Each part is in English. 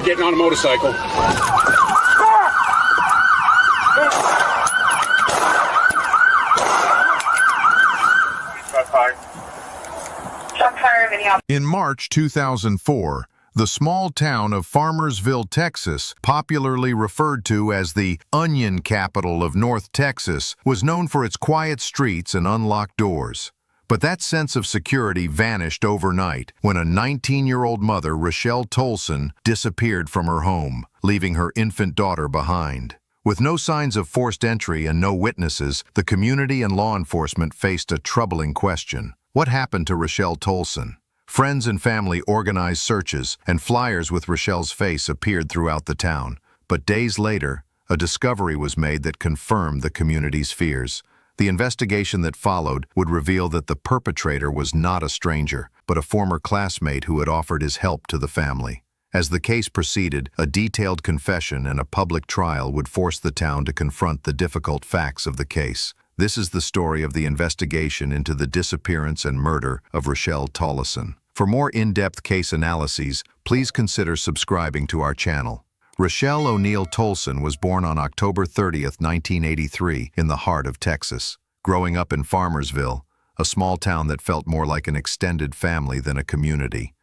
They're getting on a motorcycle. In March 2004, the small town of Farmersville, Texas, popularly referred to as the onion capital of North Texas, was known for its quiet streets and unlocked doors. But that sense of security vanished overnight when a 19-year-old mother, Rachelle Tolson, disappeared from her home, leaving her infant daughter behind. With no signs of forced entry and no witnesses, the community and law enforcement faced a troubling question. What happened to Rachelle Tolson? Friends and family organized searches, and flyers with Rachelle's face appeared throughout the town. But days later, a discovery was made that confirmed the community's fears. The investigation that followed would reveal that the perpetrator was not a stranger, but a former classmate who had offered his help to the family. As the case proceeded, a detailed confession and a public trial would force the town to confront the difficult facts of the case. This is the story of the investigation into the disappearance and murder of Rachelle Tolson. For more in-depth case analyses, please consider subscribing to our channel. Rachelle O'Neal Tolson was born on October 30, 1983, in the heart of Texas. Growing up in Farmersville, a small town that felt more like an extended family than a community.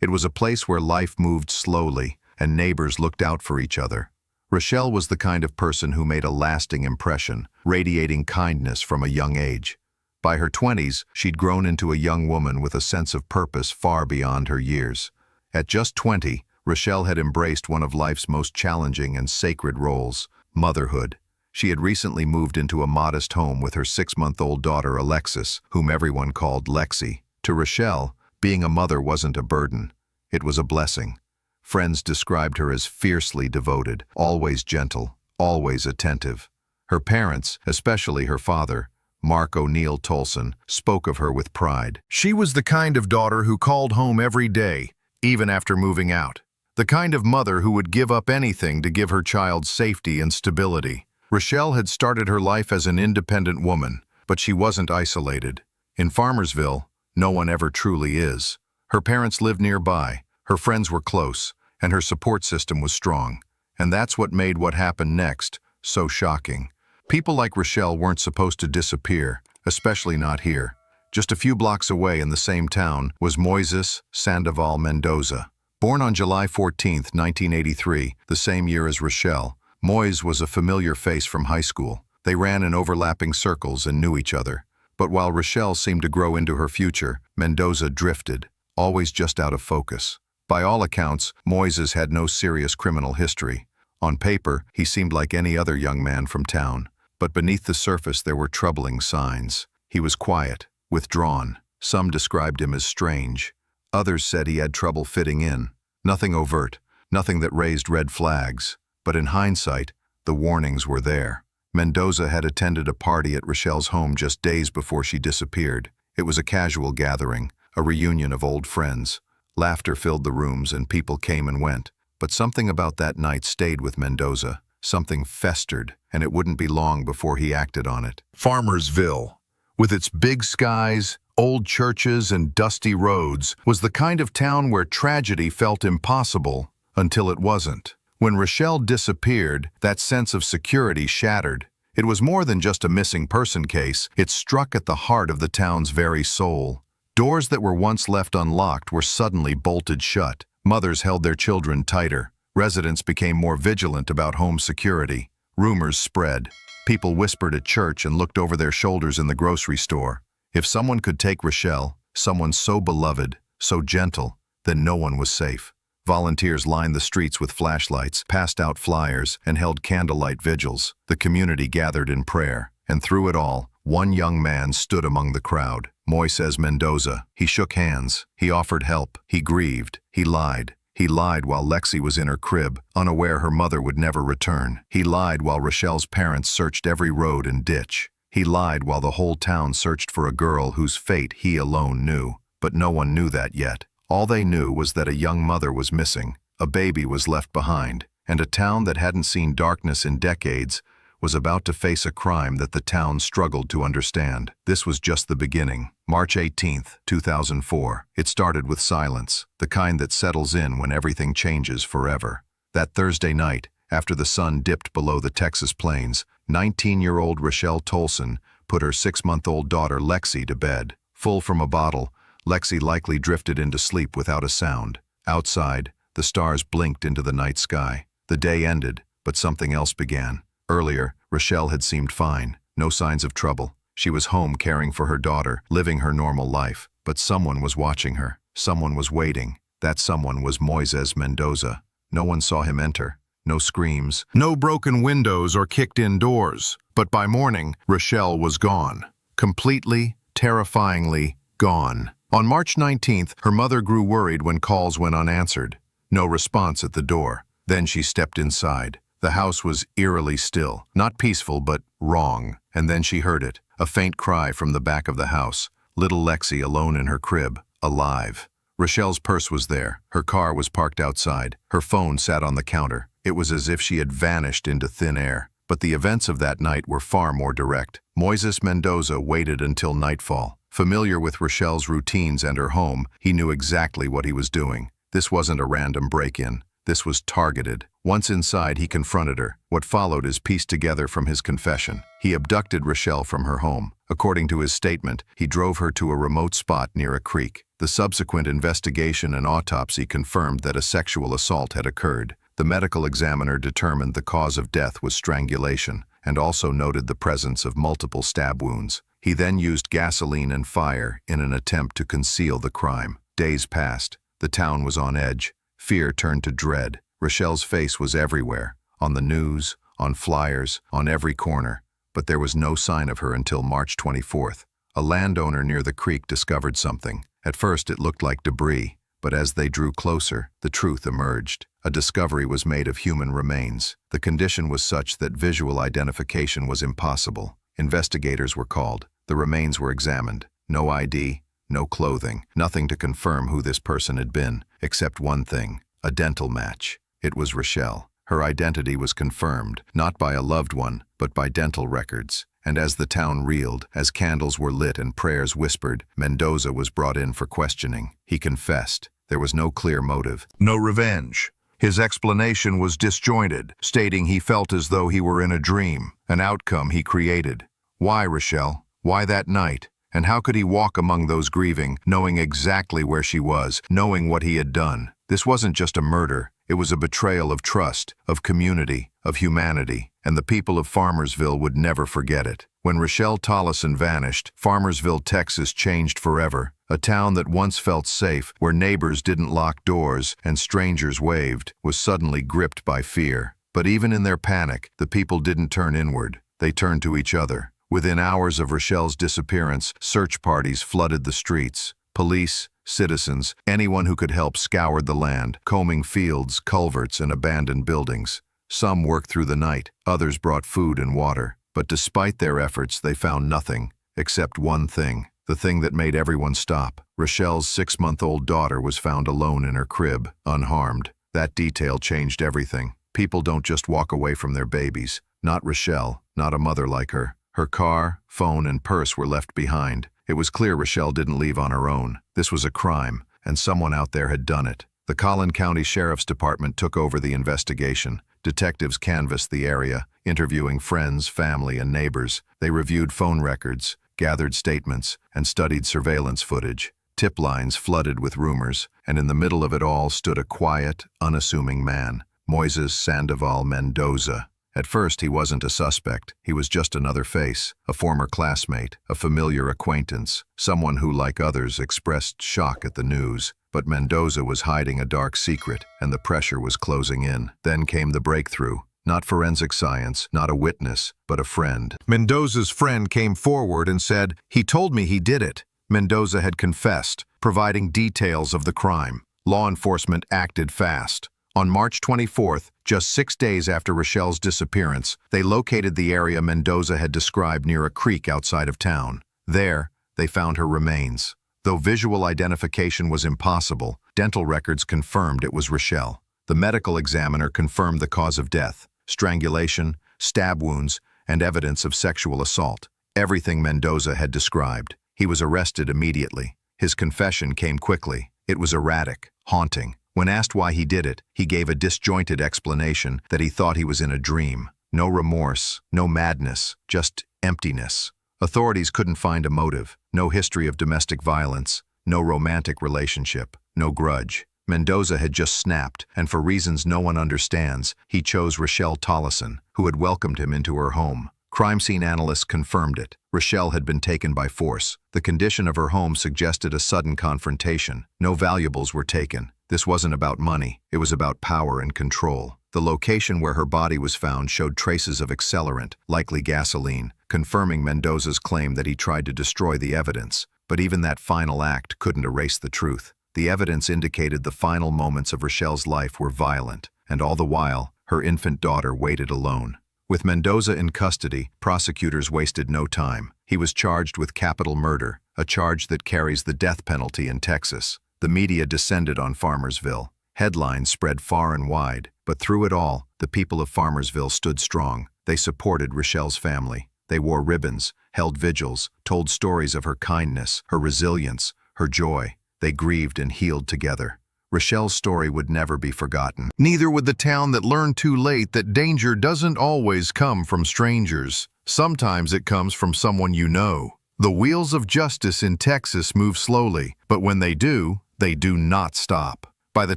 It was a place where life moved slowly and neighbors looked out for each other. Rachelle was the kind of person who made a lasting impression, radiating kindness from a young age. By her 20s, she'd grown into a young woman with a sense of purpose far beyond her years. At just 20, Rachelle had embraced one of life's most challenging and sacred roles, motherhood. She had recently moved into a modest home with her 6-month-old daughter Alexis, whom everyone called Lexi. To Rachelle, being a mother wasn't a burden. It was a blessing. Friends described her as fiercely devoted, always gentle, always attentive. Her parents, especially her father, Mark O'Neal Tolson, spoke of her with pride. She was the kind of daughter who called home every day, even after moving out. The kind of mother who would give up anything to give her child safety and stability. Rachelle had started her life as an independent woman, but she wasn't isolated. In Farmersville, no one ever truly is. Her parents lived nearby, her friends were close, and her support system was strong. And that's what made what happened next so shocking. People like Rachelle weren't supposed to disappear, especially not here. Just a few blocks away in the same town was Moises Sandoval Mendoza. Born on July 14, 1983, the same year as Rachelle, Moises was a familiar face from high school. They ran in overlapping circles and knew each other. But while Rachelle seemed to grow into her future, Mendoza drifted, always just out of focus. By all accounts, Moises had no serious criminal history. On paper, he seemed like any other young man from town. But beneath the surface there were troubling signs. He was quiet, withdrawn. Some described him as strange. Others said he had trouble fitting in. Nothing overt, nothing that raised red flags. But in hindsight, the warnings were there. Mendoza had attended a party at Rachelle's home just days before she disappeared. It was a casual gathering, a reunion of old friends. Laughter filled the rooms and people came and went. But something about that night stayed with Mendoza. Something festered, and it wouldn't be long before he acted on it. Farmersville, with its big skies, old churches, and dusty roads, was the kind of town where tragedy felt impossible until it wasn't. When Rachelle disappeared, that sense of security shattered. It was more than just a missing person case. It struck at the heart of the town's very soul. Doors that were once left unlocked were suddenly bolted shut. Mothers held their children tighter. Residents became more vigilant about home security. Rumors spread. People whispered at church and looked over their shoulders in the grocery store. If someone could take Rachelle, someone so beloved, so gentle, then no one was safe. Volunteers lined the streets with flashlights, passed out flyers, and held candlelight vigils. The community gathered in prayer, and through it all, one young man stood among the crowd, Moises Mendoza. He shook hands. He offered help. He grieved. He lied. He lied while Lexi was in her crib, unaware her mother would never return. He lied while Rachelle's parents searched every road and ditch. He lied while the whole town searched for a girl whose fate he alone knew. But no one knew that yet. All they knew was that a young mother was missing, a baby was left behind, and a town that hadn't seen darkness in decades was about to face a crime that the town struggled to understand. This was just the beginning. March 18, 2004. It started with silence, the kind that settles in when everything changes forever. That Thursday night, after the sun dipped below the Texas plains, 19-year-old Rachelle Tolson put her 6-month-old daughter Lexi to bed. Full from a bottle, Lexi likely drifted into sleep without a sound. Outside, the stars blinked into the night sky. The day ended, but something else began. Earlier, Rachelle had seemed fine, no signs of trouble. She was home caring for her daughter, living her normal life. But someone was watching her. Someone was waiting. That someone was Moises Mendoza. No one saw him enter. No screams, no broken windows or kicked-in doors. But by morning, Rachelle was gone. Completely, terrifyingly gone. On March 19th, her mother grew worried when calls went unanswered. No response at the door. Then she stepped inside. The house was eerily still, not peaceful, but wrong. And then she heard it, a faint cry from the back of the house. Little Lexi alone in her crib, alive. Rachelle's purse was there. Her car was parked outside. Her phone sat on the counter. It was as if she had vanished into thin air. But the events of that night were far more direct. Moises Mendoza waited until nightfall. Familiar with Rachelle's routines and her home, he knew exactly what he was doing. This wasn't a random break-in. This was targeted. Once inside, he confronted her. What followed is pieced together from his confession. He abducted Rachelle from her home. According to his statement, he drove her to a remote spot near a creek. The subsequent investigation and autopsy confirmed that a sexual assault had occurred. The medical examiner determined the cause of death was strangulation and also noted the presence of multiple stab wounds. He then used gasoline and fire in an attempt to conceal the crime. Days passed. The town was on edge. Fear turned to dread. Rachelle's face was everywhere, on the news, on flyers, on every corner. But there was no sign of her until March 24th. A landowner near the creek discovered something. At first it looked like debris, but as they drew closer, the truth emerged. A discovery was made of human remains. The condition was such that visual identification was impossible. Investigators were called. The remains were examined. No ID, no clothing, nothing to confirm who this person had been, except one thing, a dental match. It was Rachelle. Her identity was confirmed, not by a loved one, but by dental records. And as the town reeled, as candles were lit and prayers whispered, Mendoza was brought in for questioning. He confessed. There was no clear motive. No revenge. His explanation was disjointed, stating he felt as though he were in a dream, an outcome he created. Why, Rachelle? Why that night? And how could he walk among those grieving, knowing exactly where she was, knowing what he had done? This wasn't just a murder. It was a betrayal of trust, of community, of humanity, and the people of Farmersville would never forget it. When Rachelle Tolson vanished, Farmersville, Texas changed forever. A town that once felt safe, where neighbors didn't lock doors and strangers waved, was suddenly gripped by fear. But even in their panic, the people didn't turn inward. They turned to each other. Within hours of Rachelle's disappearance, search parties flooded the streets. Police, citizens, anyone who could help scoured the land, combing fields, culverts, and abandoned buildings. Some worked through the night, others brought food and water. But despite their efforts, they found nothing, except one thing, the thing that made everyone stop. Rachelle's 6-month-old daughter was found alone in her crib, unharmed. That detail changed everything. People don't just walk away from their babies. Not Rachelle, not a mother like her. Her car, phone, and purse were left behind. It was clear Rachelle didn't leave on her own. This was a crime, and someone out there had done it. The Collin County Sheriff's Department took over the investigation. Detectives canvassed the area, interviewing friends, family, and neighbors. They reviewed phone records, gathered statements, and studied surveillance footage. Tip lines flooded with rumors, and in the middle of it all stood a quiet, unassuming man, Moises Sandoval Mendoza. At first, he wasn't a suspect. He was just another face, a former classmate, a familiar acquaintance, someone who, like others, expressed shock at the news. But Mendoza was hiding a dark secret, and the pressure was closing in. Then came the breakthrough. Not forensic science, not a witness, but a friend. Mendoza's friend came forward and said, "He told me he did it." Mendoza had confessed, providing details of the crime. Law enforcement acted fast. On March 24th, just 6 days after Rachelle's disappearance, they located the area Mendoza had described near a creek outside of town. There, they found her remains. Though visual identification was impossible, dental records confirmed it was Rachelle. The medical examiner confirmed the cause of death: strangulation, stab wounds, and evidence of sexual assault. Everything Mendoza had described. He was arrested immediately. His confession came quickly. It was erratic, haunting. When asked why he did it, he gave a disjointed explanation that he thought he was in a dream. No remorse, no madness, just emptiness. Authorities couldn't find a motive. No history of domestic violence, no romantic relationship, no grudge. Mendoza had just snapped, and for reasons no one understands, he chose Rachelle Tolson, who had welcomed him into her home. Crime scene analysts confirmed it. Rachelle had been taken by force. The condition of her home suggested a sudden confrontation. No valuables were taken. This wasn't about money. It was about power and control. The location where her body was found showed traces of accelerant, likely gasoline, confirming Mendoza's claim that he tried to destroy the evidence. But even that final act couldn't erase the truth. The evidence indicated the final moments of Rachelle's life were violent, and all the while, her infant daughter waited alone. With Mendoza in custody, prosecutors wasted no time. He was charged with capital murder, a charge that carries the death penalty in Texas. The media descended on Farmersville. Headlines spread far and wide, but through it all, the people of Farmersville stood strong. They supported Rachelle's family. They wore ribbons, held vigils, told stories of her kindness, her resilience, her joy. They grieved and healed together. Rachelle's story would never be forgotten. Neither would the town that learned too late that danger doesn't always come from strangers. Sometimes it comes from someone you know. The wheels of justice in Texas move slowly, but when they do not stop. By the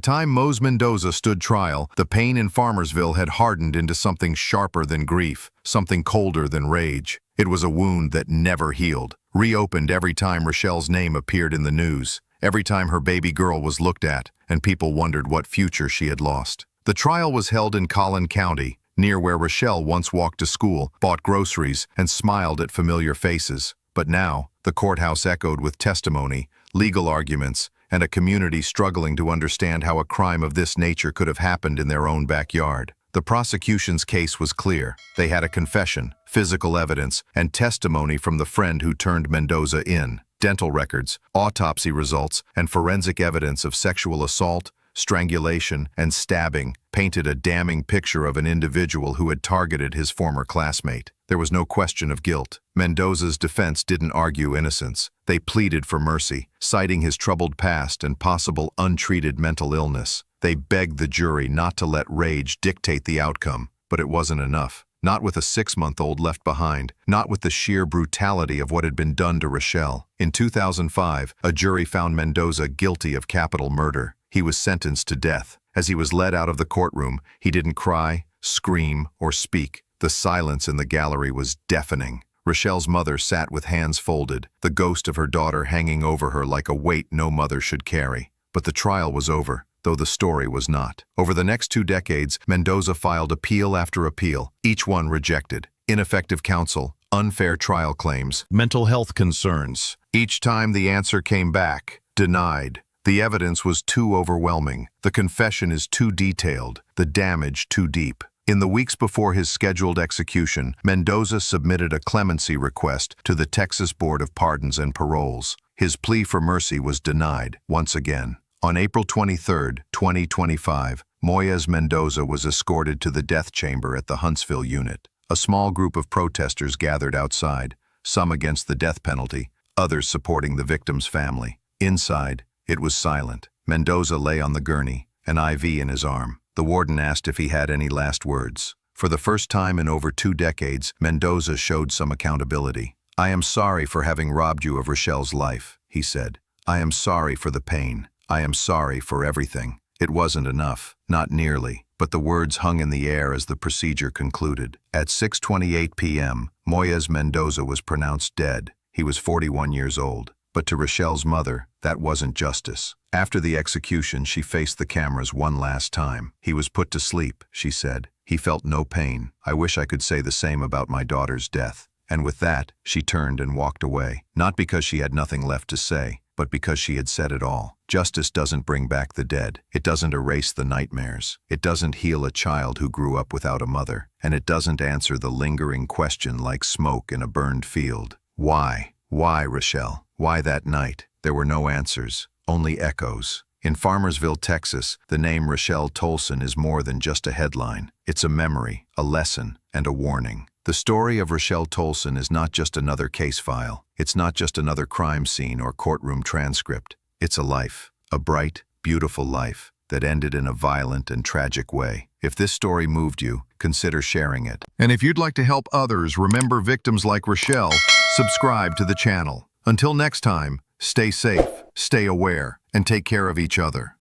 time Moises Mendoza stood trial, the pain in Farmersville had hardened into something sharper than grief, something colder than rage. It was a wound that never healed, reopened every time Rachelle's name appeared in the news. Every time her baby girl was looked at, and people wondered what future she had lost. The trial was held in Collin County, near where Rachelle once walked to school, bought groceries, and smiled at familiar faces. But now, the courthouse echoed with testimony, legal arguments, and a community struggling to understand how a crime of this nature could have happened in their own backyard. The prosecution's case was clear. They had a confession, physical evidence, and testimony from the friend who turned Mendoza in. Dental records, autopsy results, and forensic evidence of sexual assault, strangulation, and stabbing painted a damning picture of an individual who had targeted his former classmate. There was no question of guilt. Mendoza's defense didn't argue innocence. They pleaded for mercy, citing his troubled past and possible untreated mental illness. They begged the jury not to let rage dictate the outcome, but it wasn't enough. Not with a 6-month-old left behind, not with the sheer brutality of what had been done to Rachelle. In 2005, a jury found Mendoza guilty of capital murder. He was sentenced to death. As he was led out of the courtroom, he didn't cry, scream, or speak. The silence in the gallery was deafening. Rachelle's mother sat with hands folded, the ghost of her daughter hanging over her like a weight no mother should carry. But the trial was over, though the story was not. Over the next 2 decades, Mendoza filed appeal after appeal, each one rejected. Ineffective counsel, unfair trial claims, mental health concerns. Each time the answer came back, denied. The evidence was too overwhelming. The confession is too detailed, the damage too deep. In the weeks before his scheduled execution, Mendoza submitted a clemency request to the Texas Board of Pardons and Paroles. His plea for mercy was denied once again. On April 23, 2025, Moises Mendoza was escorted to the death chamber at the Huntsville unit. A small group of protesters gathered outside, some against the death penalty, others supporting the victim's family. Inside, it was silent. Mendoza lay on the gurney, an IV in his arm. The warden asked if he had any last words. For the first time in over 2 decades, Mendoza showed some accountability. "I am sorry for having robbed you of Rachelle's life," he said. "I am sorry for the pain. I am sorry for everything." It wasn't enough, not nearly, but the words hung in the air as the procedure concluded. At 6:28 p.m., Moises Mendoza was pronounced dead. He was 41 years old. But to Rachelle's mother, that wasn't justice. After the execution, she faced the cameras one last time. "He was put to sleep," she said. "He felt no pain. I wish I could say the same about my daughter's death." And with that, she turned and walked away. Not because she had nothing left to say, but because she had said it all. Justice doesn't bring back the dead. It doesn't erase the nightmares. It doesn't heal a child who grew up without a mother. And it doesn't answer the lingering question like smoke in a burned field. Why? Why, Rachelle? Why that night? There were no answers, only echoes. In Farmersville, Texas, the name Rachelle Tolson is more than just a headline. It's a memory, a lesson, and a warning. The story of Rachelle Tolson is not just another case file. It's not just another crime scene or courtroom transcript. It's a life, a bright, beautiful life that ended in a violent and tragic way. If this story moved you, consider sharing it. And if you'd like to help others remember victims like Rachelle, subscribe to the channel. Until next time, stay safe, stay aware, and take care of each other.